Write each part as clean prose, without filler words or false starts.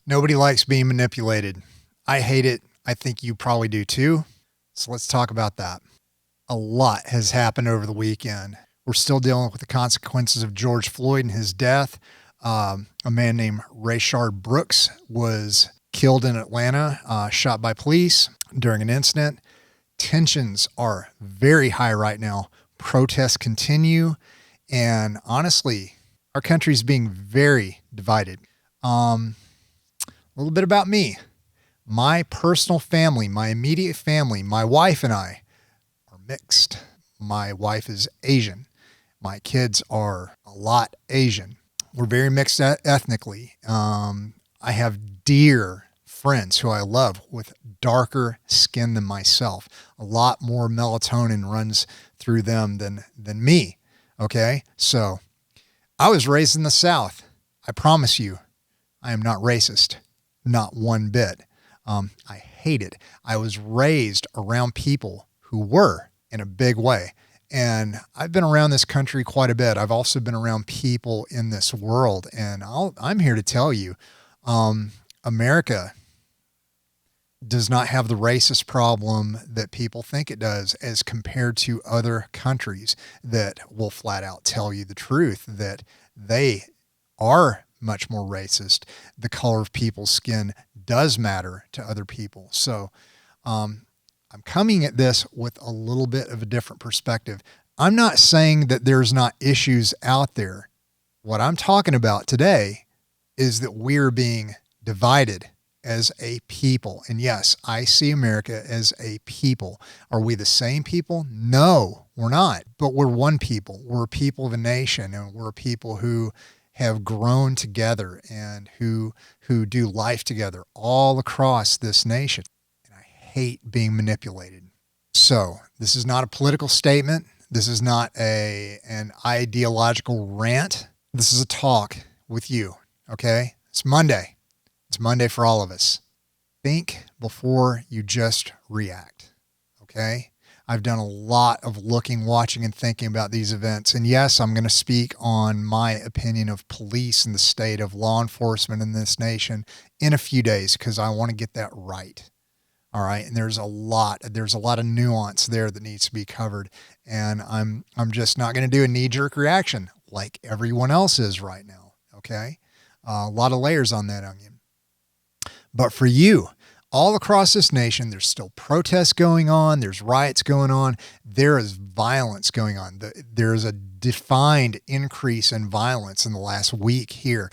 Nobody likes being manipulated. I hate it. I think you probably do too. So let's talk about that. A lot has happened over the weekend. We're still dealing with the consequences of George Floyd and his death. A man named Rayshard Brooks was killed in Atlanta, shot by police during an incident. Tensions are very high right now. Protests continue. And honestly, our country is being very divided. A little bit about me. My personal family, my immediate family, my wife and I are mixed. My wife is Asian. My kids are a lot Asian. We're very mixed ethnically. I have dear friends who I love with darker skin than myself. A lot more melatonin runs through them than me. Okay. So I was raised in the South. I promise you, I am not racist. Not one bit. I hate it. I was raised around people who were in a big way. And I've been around this country quite a bit. I've also been around people in this world. And I'm here to tell you, America does not have the racist problem that people think it does as compared to other countries that will flat out tell you the truth, that they are much more racist. The color of people's skin does matter to other people. So I'm coming at this with a little bit of a different perspective. I'm not saying that there's not issues out there. What I'm talking about today is that we're being divided as a people. And yes, I see America as a people. Are we the same people? No, we're not. But we're one people. We're a people of a nation, and we're a people who have grown together and who do life together all across this nation. And I hate being manipulated. So this is not a political statement. This is not an ideological rant. This is a talk with you, okay? It's Monday. It's Monday for all of us. Think before you just react, okay? I've done a lot of looking, watching, and thinking about these events. And yes, I'm going to speak on my opinion of police in the state, of law enforcement in this nation in a few days, because I want to get that right. All right. And there's a lot of nuance there that needs to be covered. And I'm just not going to do a knee-jerk reaction like everyone else is right now. Okay. A lot of layers on that onion. But for you, all across this nation, there's still protests going on. There's riots going on. There is violence going on. There is a defined increase in violence in the last week here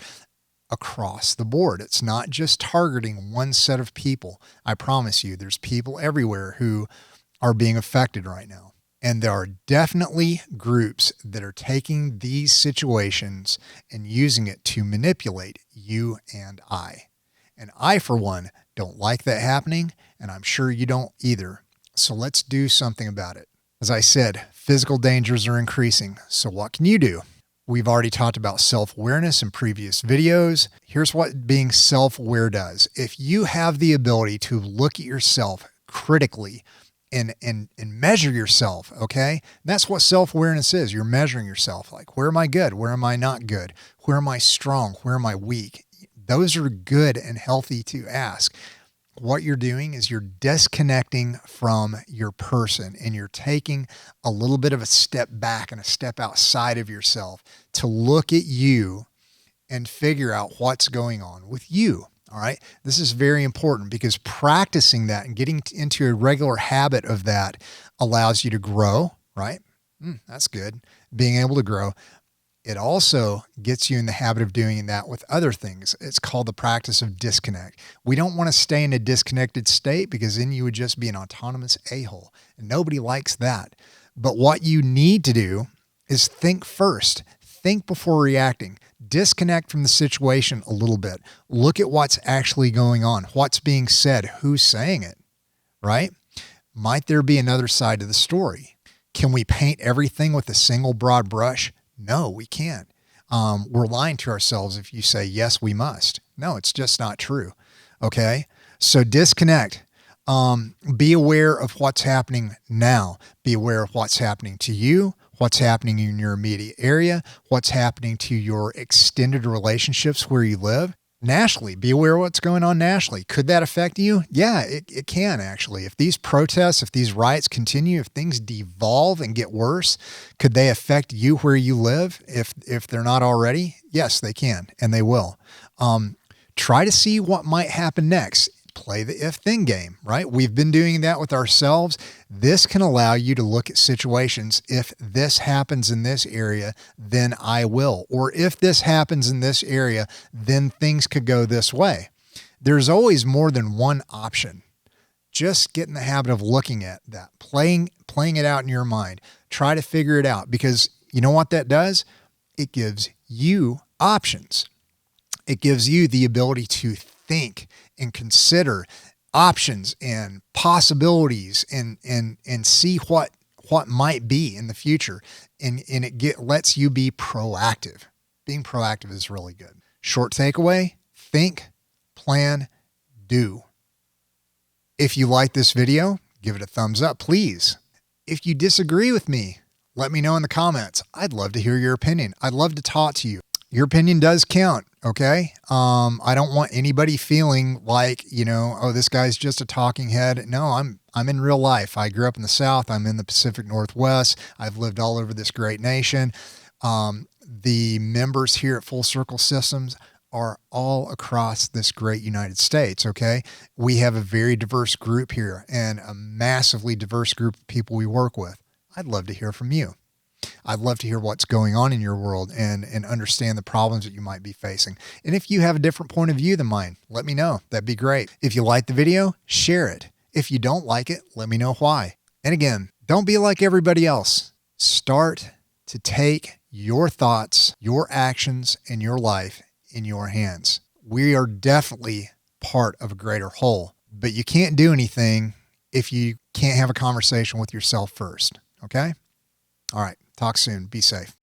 across the board. It's not just targeting one set of people. I promise you, there's people everywhere who are being affected right now. And there are definitely groups that are taking these situations and using it to manipulate you and I. And I, for one, don't like that happening, and I'm sure you don't either. So let's do something about it. As I said, physical dangers are increasing. So what can you do? We've already talked about self-awareness in previous videos. Here's what being self-aware does. If you have the ability to look at yourself critically and measure yourself, okay? That's what self-awareness is. You're measuring yourself. Like, where am I good? Where am I not good? Where am I strong? Where am I weak? Those are good and healthy to ask. What you're doing is you're disconnecting from your person, and you're taking a little bit of a step back and a step outside of yourself to look at you and figure out what's going on with you. All right. This is very important because practicing that and getting into a regular habit of that allows you to grow, right? That's good. Being able to grow. It also gets you in the habit of doing that with other things. It's called the practice of disconnect. We don't want to stay in a disconnected state because then you would just be an autonomous a-hole, and nobody likes that. But what you need to do is think first. Think before reacting. Disconnect from the situation a little bit. Look at what's actually going on, what's being said, who's saying it, right? Might there be another side to the story? Can we paint everything with a single broad brush? No, we can't. We're lying to ourselves if you say, yes, we must. No, it's just not true. Okay. So disconnect. Be aware of what's happening now. Be aware of what's happening to you, what's happening in your immediate area, what's happening to your extended relationships where you live. nationally. Be aware of what's going on nationally. Could that affect you? Yeah, it can actually. If these protests, if these riots continue, if things devolve and get worse, could they affect you where you live if they're not already? Yes, they can, and they will. Try to see what might happen next. Play the if then game, right? We've been doing that with ourselves. This can allow you to look at situations. If this happens in this area, then I will. Or if this happens in this area, then things could go this way. There's always more than one option. Just get in the habit of looking at that, playing it out in your mind. Try to figure it out, because you know what that does? It gives you options. It gives you the ability to think and consider options and possibilities and see what might be in the future. And it lets you be proactive. Being proactive is really good. Short takeaway: think, plan, do. If you like this video, give it a thumbs up, please. If you disagree with me, let me know in the comments. I'd love to hear your opinion. I'd love to talk to you. Your opinion does count. Okay. I don't want anybody feeling like, oh, this guy's just a talking head. No, I'm in real life. I grew up in the South. I'm in the Pacific Northwest. I've lived all over this great nation. The members here at Full Circle Systems are all across this great United States. Okay. We have a very diverse group here and a massively diverse group of people we work with. I'd love to hear from you. I'd love to hear what's going on in your world and understand the problems that you might be facing. And if you have a different point of view than mine, let me know. That'd be great. If you like the video, share it. If you don't like it, let me know why. And again, don't be like everybody else. Start to take your thoughts, your actions, and your life in your hands. We are definitely part of a greater whole, but you can't do anything if you can't have a conversation with yourself first. Okay? All right. Talk soon. Be safe.